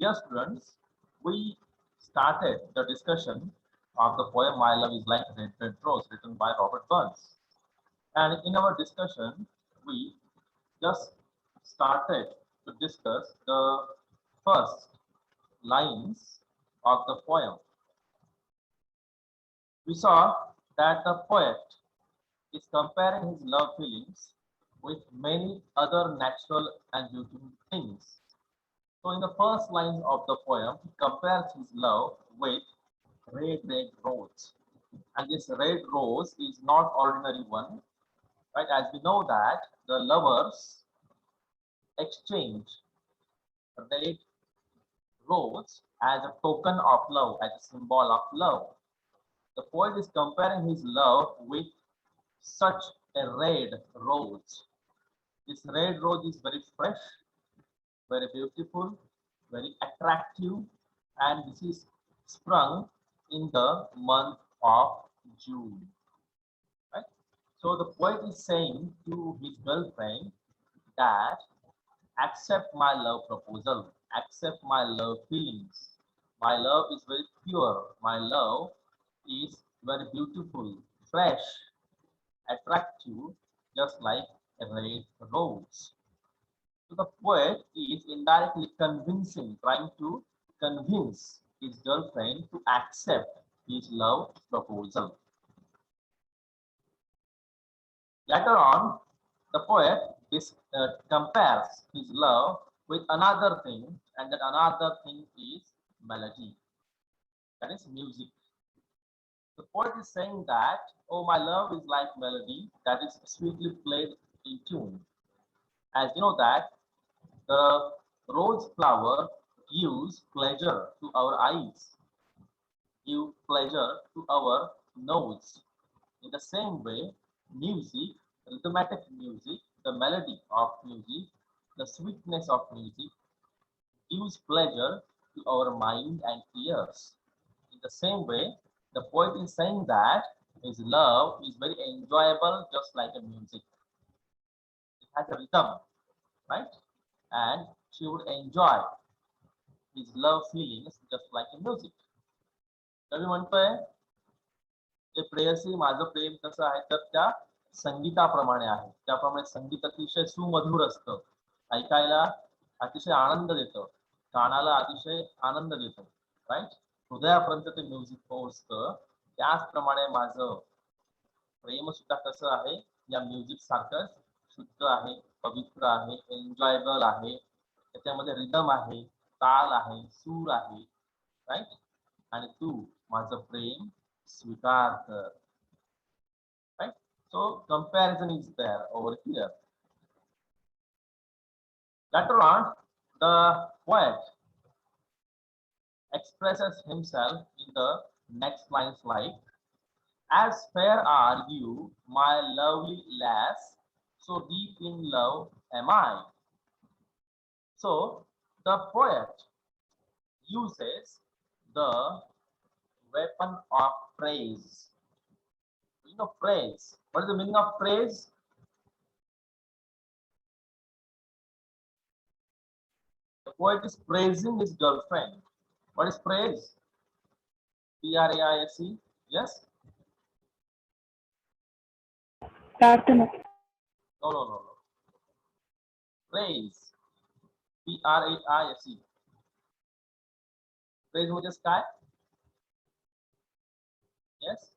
Dear students, we started the discussion of the poem My Love is Like a Red, Red Rose written by Robert Burns. And in our discussion, we just started to discuss the first lines of the poem. We saw that the poet is comparing his love feelings with many other natural and beautiful things. So in the first lines of the poem, he compares his love with red, red rose. And this red rose is not ordinary one, right? As we know that the lovers exchange red rose as a token of love, as a symbol of love. The poet is comparing his love with such a red rose. This red rose is very fresh, very beautiful, very attractive, and this is sprung in the month of June. Right? So the poet is saying to his girlfriend that accept my love proposal, accept my love feelings. My love is very pure. My love is very beautiful, fresh, attractive, just like a red rose. So the poet is indirectly convincing, trying to convince his girlfriend to accept his love proposal. Later on, the poet compares his love with another thing, and that another thing is melody, that is music. The poet is saying that, oh, my love is like melody that is sweetly played in tune. As you know that the rose flower gives pleasure to our eyes, give pleasure to our nose. In the same way, music, rhythmic music, the melody of music, the sweetness of music gives pleasure to our mind and ears. In the same way, the poet is saying that his love is very enjoyable, just like a music. It has a rhythm, right? And she would enjoy his love feelings just like a music. कवी म्हणतोय ते प्रेयसी माझं प्रेम कसं आहे तर त्या संगीताप्रमाणे आहे. त्याप्रमाणे संगीत अतिशय सुमधुर असतं, ऐकायला अतिशय आनंद देतं, कानाला अतिशय आनंद देतं, राईट? हृदयापर्यंत ते म्युझिक पोहोचतं. त्याचप्रमाणे माझं प्रेम सुद्धा कसं आहे, या म्युझिक सारखं शुद्ध आहे, पवित्र आहे, एन्जॉयबल आहे. त्याच्यामध्ये रिदम आहे, ताल आहे, सूर आहे, राईट? आणि तू माझं प्रेम स्वीकार कर. Right? So comparison is there over here. Later on, the poet expresses himself in the next lines like, as fair are you, my lovely lass, so deep in love am I. So the poet uses the weapon of praise. You know, praise. What is the meaning of praise? The poet is praising his girlfriend. What is praise? Praise. Yes? प्रार्थना. No. Praise. Praise. Praise म्हणजे काय? Yes?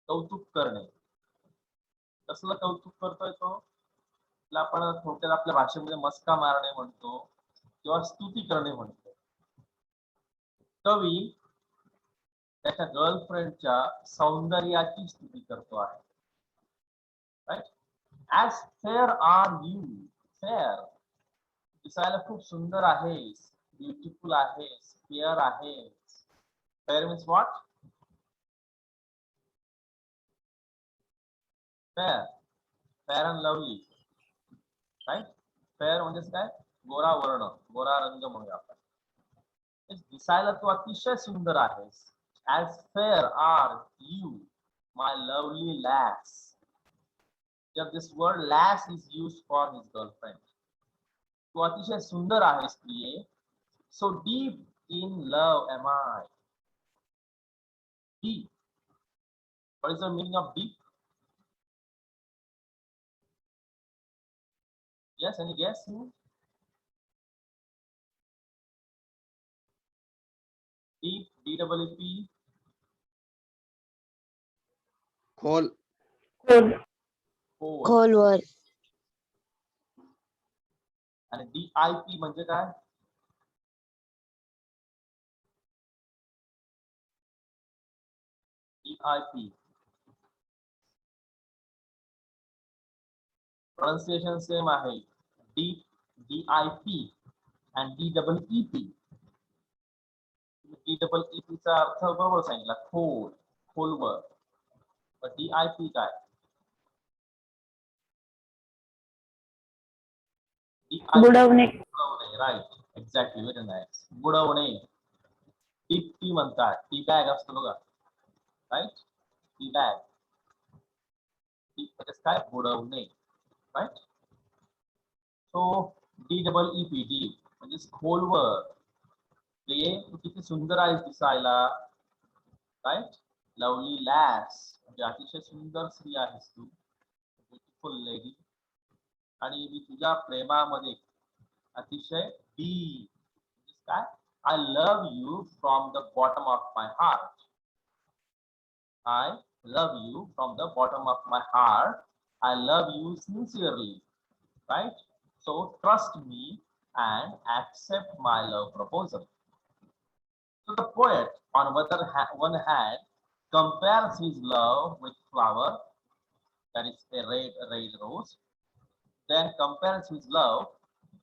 कौतुक करणे. कसलं कौतुक करतोय तो? आपण थोडक्यात आपल्या भाषेमध्ये मस्का मारणे म्हणतो किंवा स्तुती करणे म्हणतो. कवी त्याच्या गर्लफ्रेंडच्या सौंदर्याची स्तुती करतो आहे. Right? As fair are you. Fair, दिसायला खूप सुंदर आहेस, ब्युटिफुल आहेस, फेअर आहेस. Fair means what? Fair, fair and lovely, right? Fair म्हणजे काय? गोरा वर्ण, गोरा रंग म्हणूया आपण. दिसायला तू अतिशय सुंदर आहेस. As fair are you, my lovely lass. Here this word lass is used for his girlfriend. तू अतिशय सुंदर आहेस प्रिये, So deep in love am I. Deep. What is the meaning of deep? Yes, any guess? Deep, D-E-E-P. खोल. खोल. खोल. खोलवर. आणि DIP म्हणजे काय? DIP. Pronunciation same आहे. Deep, DIP and DEEP. DEEP चा अर्थ बरोबर सांगितला. खोल, खोलवर. पण DIP काय? बुडवणे. बुडवणे. राईट. एक्झॅक्टली. Very nice. बुडवणे. टी टी म्हणतात. टी बॅग असतो बघा. राईट. Tea bag. टी म्हणजे काय? बुडवणे. राईट. सो DEEP डीप म्हणजे खोलवर. ते तू किती सुंदर आहेस दिसायला. राईट. लवली लॅस म्हणजे अतिशय सुंदर स्त्री आहेस तू. Beautiful lady. आणि मी तुझ्या प्रेमामध्ये अतिशय डीप काय? I love you from the bottom of my heart. I love you from the bottom of my heart. I love you sincerely. Right? So trust me and accept my love proposal. So the poet, on one hand, compares his love with flower, that is a red rose, then compares his love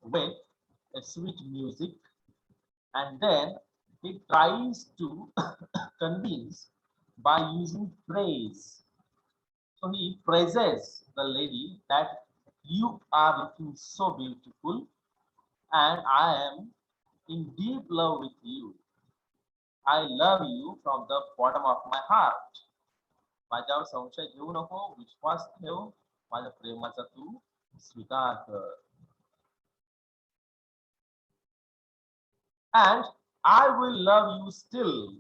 with a sweet music, and then he tries to convince by using praise. So he praises the lady that you are looking so beautiful and I am in deep love with you. I love you from the bottom of my heart. माझ्यावर संशय घेऊ नको, विश्वास ठेव, माझ्या प्रेमाचा तू स्वीकार कर. And I will love you still,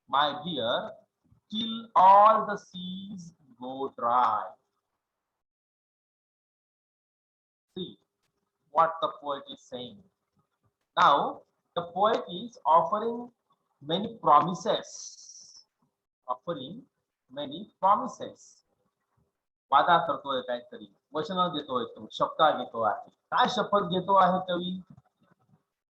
my dear, till all the seas go dry. See what the poet is saying. Now, the poet is offering many promises. Offering many promises. वादा करतोय काहीतरी, वचन देतोय तो, शपथ घेतो आहे. काय शपथ घेतो आहे कवी?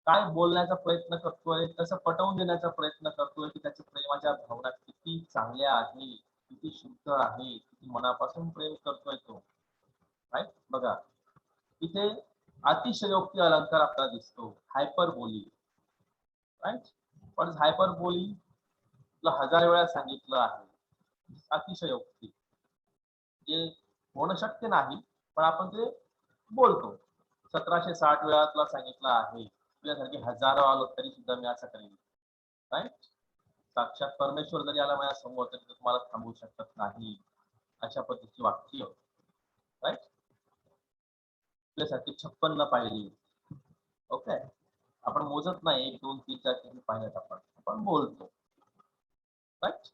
काय बोलण्याचा प्रयत्न करतोय, कसं पटवून देण्याचा प्रयत्न करतोय की त्याच्या प्रेमाच्या भावना किती चांगल्या आहे, किती शुद्ध आहे, किती मनापासून प्रेम करतोय तो. राईट. बघा इथे अतिशयोक्ती अलंकार आपल्याला दिसतो. हायपरबोली. राईट. पण हायपरबोली तुला 1000 वेळा सांगितलं आहे. अतिशयोक्ती जे होणं शक्य नाही पण आपण ते बोलतो. 1760 वेळा तुला सांगितलं आहे. तुझ्यासारखे हजारो आलो तरी सुद्धा मी असं करेन. राईट. साक्षात परमेश्वर जरी आला माझ्या समोर तरी तुम्हाला थांबवू शकत नाही. अशा पद्धतीची वाक्य. राईट. तुझ्यासाठी 56 पाहिली. ओके. आपण मोजत नाही 1 2 3 4 किती पाहिल्यात आपण बोलतो. राईट.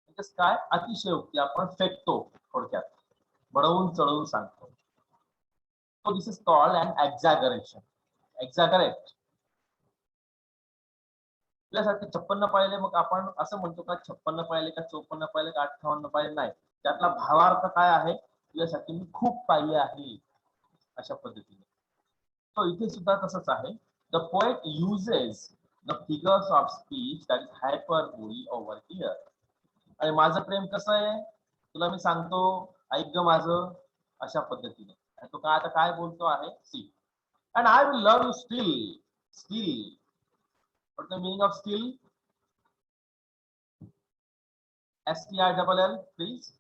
म्हणजे काय? अतिशयोक्ती आपण फेकतो थोडक्यात. बडवून चढवून सांगतो. So this is called an exaggeration. Exaggerate. तुझ्यासाठी 56 पाहिले मग आपण असं म्हणतो का 56 पाहिले का 54 पाहिले का 58 पाहिले? नाही. त्यातला भावार्थ काय आहे? तुझ्यासाठी मी खूप पाहिले आहे अशा पद्धतीने. तो इथे सुद्धा तसंच आहे. The poet uses the figures of speech that is hyperbole over here. आणि माझं प्रेम कसं आहे तुला मी सांगतो, ऐक ग माझं, अशा पद्धतीने. तो काय आता काय बोलतो आहे? C. And I will love you still. Still. What's the meaning of still? STILL, please.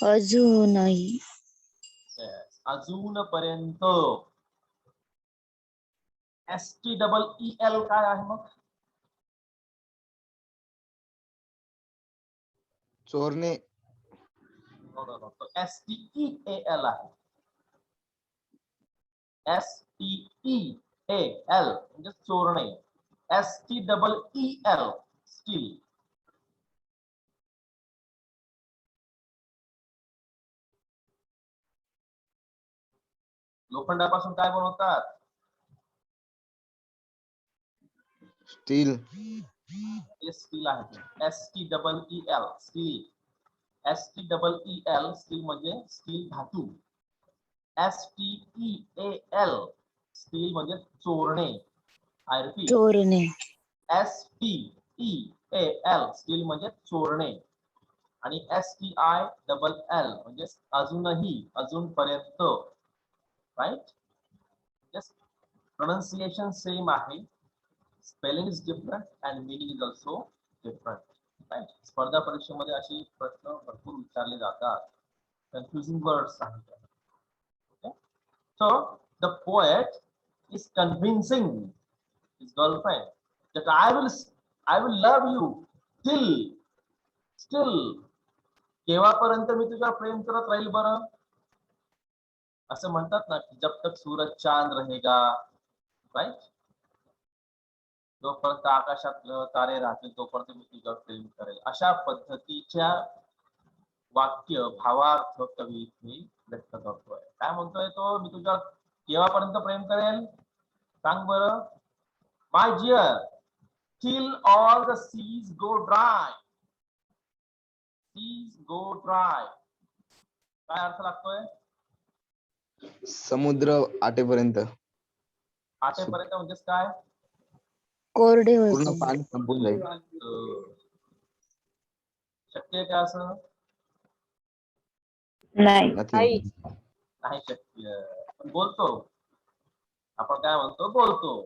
अजूनही. Yes. अजूनपर्यंत. STEEL काय आहे मग? चोरणे. STEAL आहे. STEAL म्हणजे चोरणे. STEEL steel. लोखंडापासून काय बनवतात? स्टील. हे स्टील आहे. STEEL steel. STEEL स्टील म्हणजे स्टील धातू. STEAL स्टील म्हणजे चोरणे. आय रिपीट, चोरणे. STEAL स्टील म्हणजे चोरणे. आणि STILL म्हणजे अजूनही, अजूनपर्यंत. राईट. प्रोनाउन्सिएशन सेम आहे, spelling is different and meaning is also different. Right. स्पर्धा परीक्षेमध्ये अशी प्रश्न भरपूर विचारले जातात. कन्फ्युजिंग वर्ड्स आहेत. So the poet is convincing his girlfriend that I will love you still. केव्हापर्यंत मी तुझ्यावर प्रेम करत राहील बरं? असं म्हणतात ना की जब तक सूरज चांद रहेगा. राईट. जोपर्यंत आकाशात तारे राहतील तोपर्यंत मी तुझ्यावर प्रेम करेल. अशा पद्धतीच्या वाक्य, भावार्थ कवी इथे व्यक्त करतोय. काय म्हणतोय तो? मी तुझ्यावर केव्हापर्यंत प्रेम करेल? सांग बरं. My dear, till all the seas go dry. Seas go dry. काय अर्थ लागतोय? समुद्र आटेपर्यंत. आटेपर्यंत म्हणजेच काय? कोरडे पूर्ण होते. पाणी संपून जाईल. शक्य आहे का असं? नाही. नाही शक्य. पण बोलतो आपण. काय म्हणतो? बोलतो.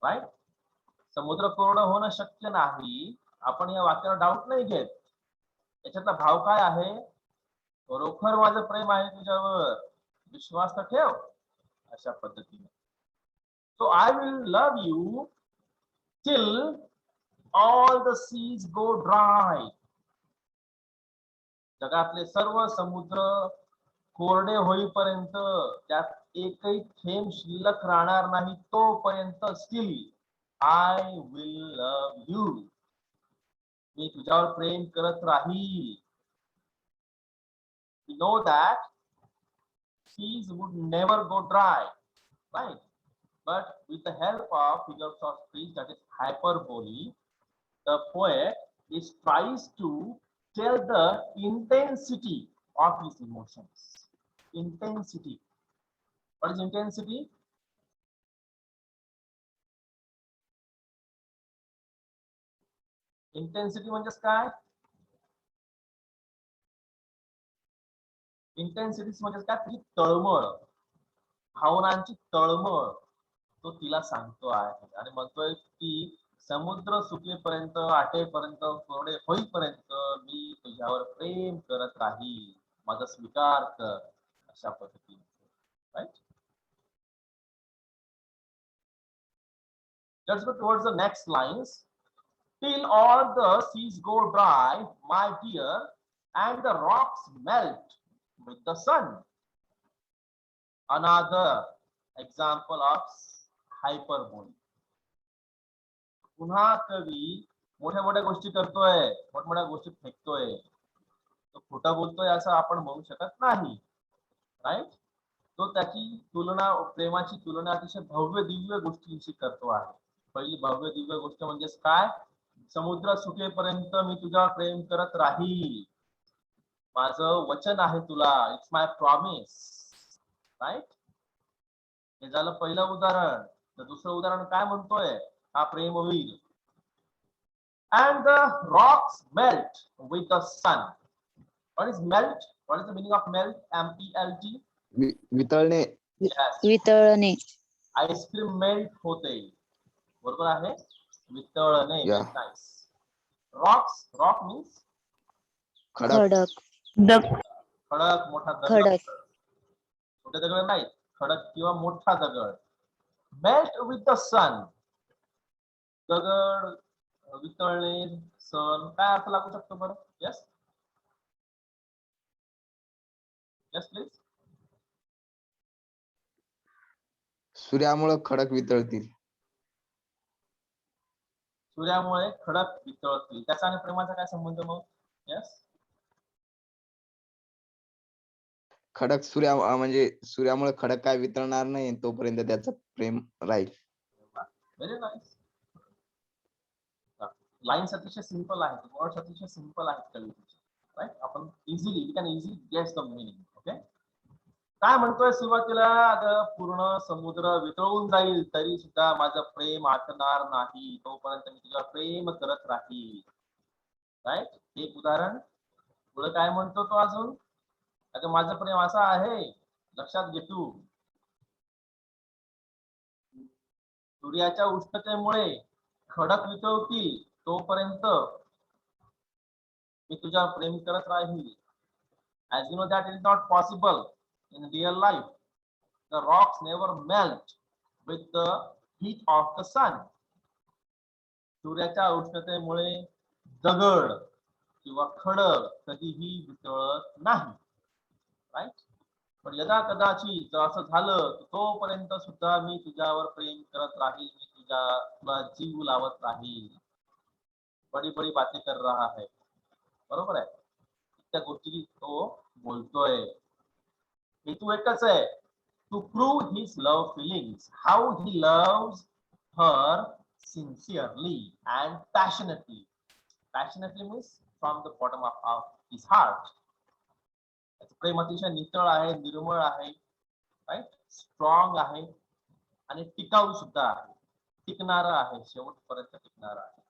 राईट. समुद्र कोरडं होणं शक्य नाही. आपण या वाक्यावर डाऊट नाही घेत. याच्यातला भाव काय आहे? खरोखर माझं प्रेम आहे तुझ्यावर, विश्वास तर ठेव. अशा पद्धतीने. So I will love you till all the seas go dry. जगातले सर्व समुद्र कोरडे होईपर्यंत, त्यात एकही थेंब शिल्लक राहणार नाही तोपर्यंत still I will love you. मी तुझ्यावर प्रेम करत राहील. We know that seas would never go dry, right? But with the help of figures of speech, that is hyperbole, the poet tries to tell the intensity of his emotions. Intensity. What is intensity? Intensity म्हणजेच काय? Intensity म्हणजे काय? ती तळमळ, भावनांची तळमळ तो तिला सांगतो आहे. आणि म्हणतोय की समुद्र सुकेपर्यंत, आटेपर्यंत, कोरडे होईपर्यंत मी तुझ्यावर प्रेम करत राहील. माझा स्वीकार कर. अशा पद्धतीने. Right. Let's go towards the next lines. Till all the seas go dry, my dear, and the rocks melt with the sun. Another example of hyperbole. पुन्हा कवी मोठ्या मोठ्या गोष्टी करतोय, मोठमोठ्या गोष्टी फेकतोय. तो खोटा बोलतोय असं आपण म्हणू शकत नाही. राईट. तो त्याची तुलना, प्रेमाची तुलना अतिशय भव्य दिव्य गोष्टींशी करतो आहे. पहिली भव्य दिव्य गोष्ट म्हणजेच काय? समुद्र सुकेपर्यंत मी तुझ्यावर प्रेम करत राहील. माझं वचन आहे तुला. It's my promise. राईट. हे झालं पहिलं उदाहरण. तर दुसरं उदाहरण काय म्हणतोय? हा प्रेम होईल. And the rocks melt with the sun. What is melt? What is the meaning of melt? MELT. वितळणे. Yes. वितळणे. आईस्क्रीम मेल्ट होते. बरोबर आहे. वितळणे. Nice. Rocks. Rock means खडक. खडक, मोठा दगड. खडक. छोटे दगड नाही, खडक किंवा मोठा दगड. मेल्ट विथ द सन. दगड वितळणे, सन. काय अर्थ लागू शकतो बरं? Yes yes please. सूर्यामुळे खडक वितळतील. सूर्यामुळे खडक वितळतील. त्याचा आणि प्रेमाचा काय संबंध मग? यस, खडक म्हणजे सूर्यामुळे खडक काय वितळणार नाही तोपर्यंत त्याचं प्रेम राहील. Very nice. लाईन्स अतिशय सिंपल आहेत, वर्ड्स अतिशय सिंपल आहेत कवितेचे, राईट. आपण easily we can easily guess the meaning. Okay, काय म्हणतोय सुरुवातीला? अगं पूर्ण समुद्र वितळून जाईल तरी सुद्धा माझं प्रेम आटणार नाही, तोपर्यंत मी तुझ्या प्रेम करत राहील. राईट. एक उदाहरण. पुढे काय म्हणतो तो अजून? अगं माझं प्रेम असं आहे, लक्षात घे तू, सूर्याच्या उष्णतेमुळे खडक वितळतील तोपर्यंत मी तुझ्यावर प्रेम करत राहील. As you know that it is not possible in real life. The rocks never melt with the heat of the sun. सूर्याच्या उष्णतेमुळे दगड किंवा खडक कधीही वितळत नाही, राईट. पण यदा कदाचित जर असं झालं तोपर्यंत सुद्धा मी तुझ्यावर प्रेम करत राहील, मी तुला जीव लावत राहील. बडी बडी बातें कर रहा है, बरोबर आहे. त्या गोष्टी तो बोलतोय. हेतू एकच आहे, to prove his love feelings, how he loves her sincerely and passionately. Passionately means from the bottom of his heart. प्रेम अतिशय नितळ आहे, निर्मळ आहे, राईट, स्ट्रॉंग आहे आणि टिकाऊ सुद्धा आहे, टिकणारं आहे, शेवटपर्यंत टिकणारं आहे.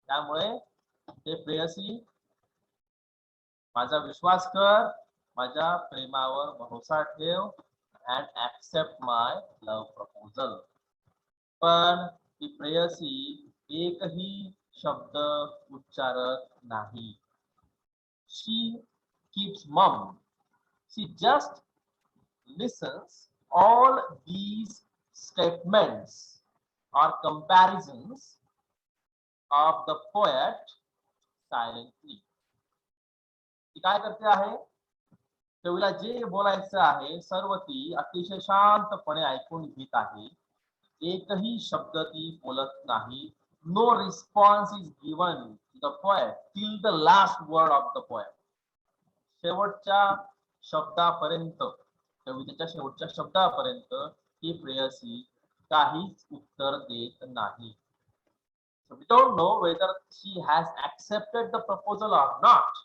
त्यामुळे ते प्रेयसी, माझा विश्वास कर, माझ्या प्रेमावर भरोसा ठेव and accept my love proposal. पण ती प्रेयसी एकही शब्द उच्चारत नाही. शी keeps mum. She just listens all these statements or comparisons of the poet silently. ती काय करते आहे? तेवढीला जे बोलायचं आहे सर्व ती अतिशय शांतपणे ऐकून घेत आहे. एकही शब्द ती बोलत नाही. No response is given to the poet till the last word of the poem. शेवटच्या शब्दापर्यंत, कवितेच्या शेवटच्या शब्दापर्यंत ही प्रेयसी काहीच उत्तर देत नाही. So we don't know whether she has accepted the proposal or not,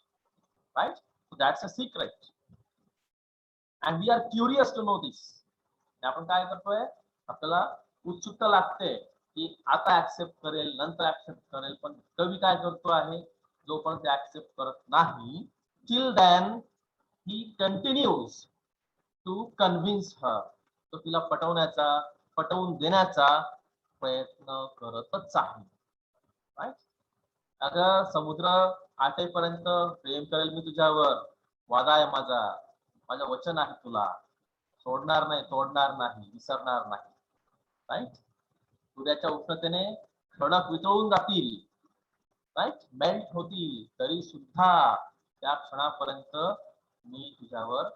right? So that's a secret and we are curious to know this. आपण काय करतोय? आपल्याला उत्सुकता लागते की आता ऍक्सेप्ट करेल, नंतर ऍक्सेप्ट करेल, पण कवी काय करतो आहे? जोपर्यंत ऍक्सेप्ट करत नाही, till then he continues to convince her. तो तिला पटवून देण्याचा प्रयत्न करतच आहे, राईट. अगं समुद्र आटेपर्यंत प्रेम करेल मी तुझ्यावर, वादा आहे माझा, माझं वचन आहे तुला, सोडणार नाही, तोडणार नाही, विसरणार नाही, राईट. सूर्याच्या उष्णतेने खडक वितळून जातील, राईट, मेल्ट होतील, तरी सुद्धा त्या क्षणापर्यंत मी तुझ्यावर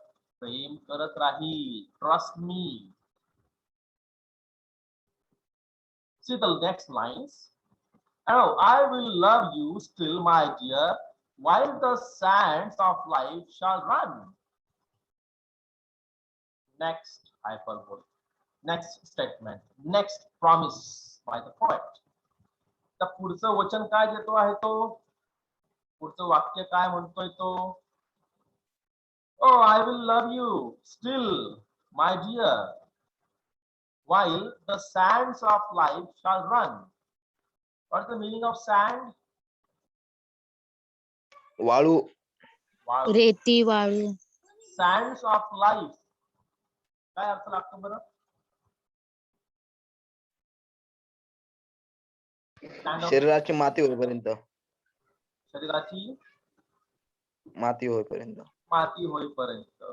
प्रेम करत राहील. Trust me. See the next lines. Oh, I will love you still, my dear, while the sands of life shall run. Next hyperbole, next statement, next promise by the poet. तर पुढचं वचन काय देतो आहे तो? पुढचं वाक्य काय म्हणतोय तो? Oh, I will love you still, my dear, while the sands of life shall run. What's the meaning of sand? वाळू. रेती, वाळू. Sands of life. काय अर्थ लागतो बरं? शरीराची माती होईपर्यंत. शरीराची माती होईपर्यंत. माती होईपर्यंत.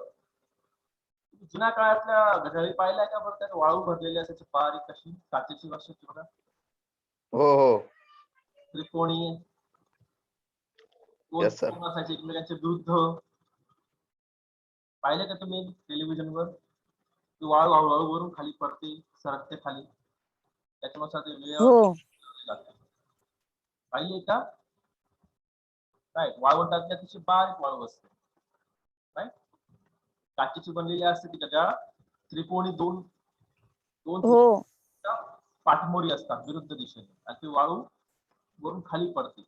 जुन्या काळातल्या घड्याळी पाहिल्या का बरं? त्यात वाळू भरलेली असायची बारीक, कशी काचेची असायची बघा. हो हो. त्रिकोणी Yes, sir. असायचे एकमेकांचे विरुद्ध. पाहिले का तुम्ही टेलिव्हिजनवर? ती वाळू हळूहळू वरून खाली पडते, सरकते खाली, त्याच्यानुसार ते वेळ हो लागते. पाहिजे का? काय वाळवंटातल्या तिची बारीक वाळू असते, राईट. काचेची बनलेली असते ती त्याच्या त्रिकोणी दोन दोन हो पाठमोरी असतात विरुद्ध दिशेने, आणि ती वाळू वरून खाली पडते,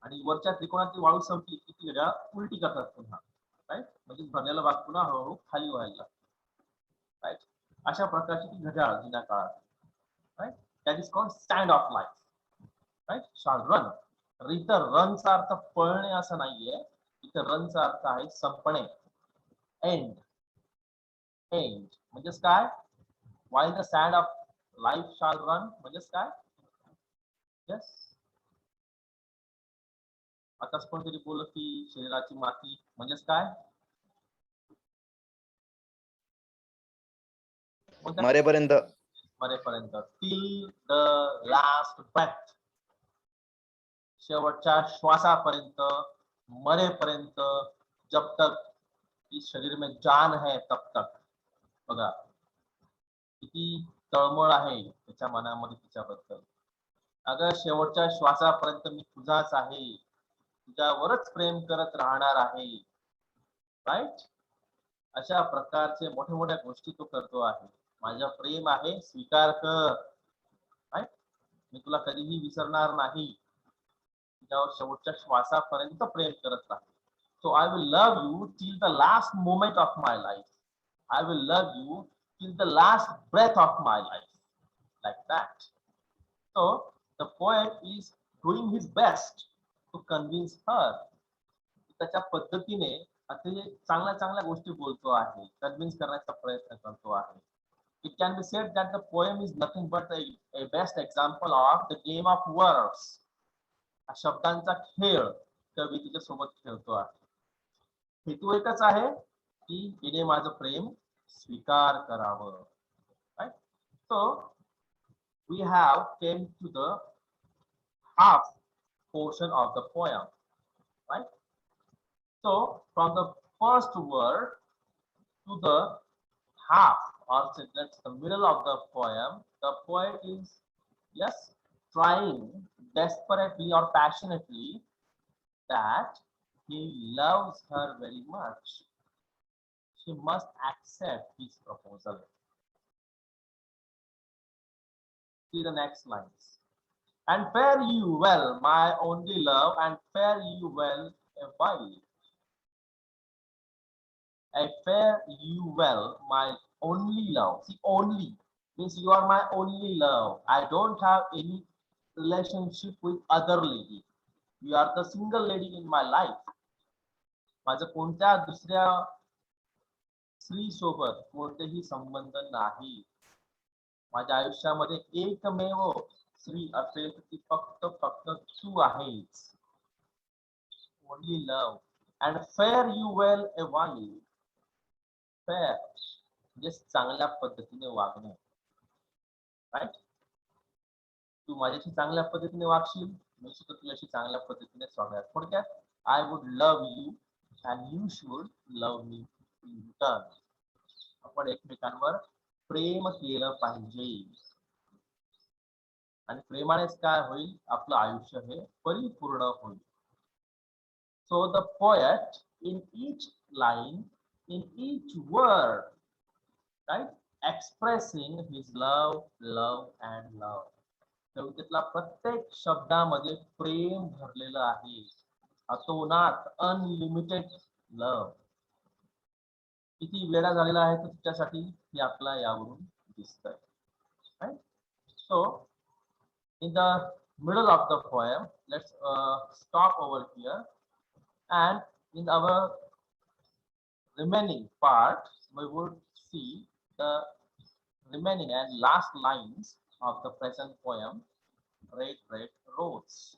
आणि वरच्या त्रिकोणाची वाळू संपली की ती त्याच्या उलटी करतात पुन्हा, राईट. म्हणजे भरलेला भाग पुन्हा हळूहळू खाली व्हायला लागतो, राईट. अशा प्रकारची ती घड्याळ जुन्या काळात, right. That is called stand off life, right. शाल रन. इथं रनचा अर्थ पळणे असं नाहीये, इथं रनचा अर्थ आहे संपणे, एंड. एंड म्हणजेच काय? while the sand of life shall run म्हणजेच काय? यस. आताच कोणतरी बोललं की शरीराची माती म्हणजेच काय? मरेपर्यंत. मरेपर्यंत. टिल द लास्ट ब्रेथ, शेवटच्या श्वासापर्यंत, मरेपर्यंत, जब तक इस शरीर में जान है तब तक. बघा किती तळमळ आहे त्याच्या मनामध्ये तिच्याबद्दल. अगं शेवटच्या श्वासापर्यंत मी तुझाच आहे, तुझ्यावरच प्रेम करत राहणार आहे, राईट. अशा प्रकारचे मोठ्या मोठ्या गोष्टी तो करतो आहे. माझं प्रेम आहे, स्वीकार कर, राईट. मी तुला कधीही विसरणार नाही, तुझ्यावर शेवटच्या श्वासापर्यंत प्रेम करत राहील. So I will love you till the last moment of my life. I will love you till the last breath of my life, like that. So the poet is doing his best to convince her. त्याच्या पद्धतीने अतिशय चांगल्या चांगल्या गोष्टी बोलतो आहे, convince करण्याचा प्रयत्न करतो आहे. It can be said that the poem is nothing but a best example of the game of words. शब्दांचा खेळ कवी तिच्या सोबत खेळतो आहे. हेतू एकच आहे की हिने माझं प्रेम स्वीकार करावं, right? So we have came to the half portion of the poem, right? So from the first word to the half, or that's the middle of the poem, the poet is, yes, trying desperately or passionately that he loves her very much. She must accept his proposal. See the next lines. And fare you well, my only love, and fare you well a while. I fare you well, my only love. See, only means you are my only love. I don't have any relationship with other lady. You are the single lady in my life. माझं कोणत्या दुसऱ्या स्त्री सोबत कोणतेही संबंध नाही. माझ्या आयुष्यामध्ये एकमेव स्त्री असेल तर ती फक्त फक्त तू आहेस. Only love. And fair you well A while. Fair म्हणजे चांगल्या पद्धतीने वागणे, राईट. तू माझ्याशी चांगल्या पद्धतीने वागशील, मी सुद्धा तुझ्याशी चांगल्या पद्धतीने वागणार. थोडक्यात I would love you and you should love me in return. आपण एकमेकांवर प्रेम केलं पाहिजे, आणि प्रेमानेच काय होईल, आपलं आयुष्य हे परिपूर्ण होईल. So the poet in each line, in each word, right, expressing his love, love and love. कवितेतला प्रत्येक शब्दामध्ये प्रेम भरलेलं आहे, अतोनात, अनलिमिटेड लव. किती वेळा झालेला आहे तो तिच्यासाठी हे आपला यावरून दिसतंय, right. So in the middle of the poem, let's stop over here, and in our remaining part we would see the remaining and last lines of the present poem, Red Red Rose.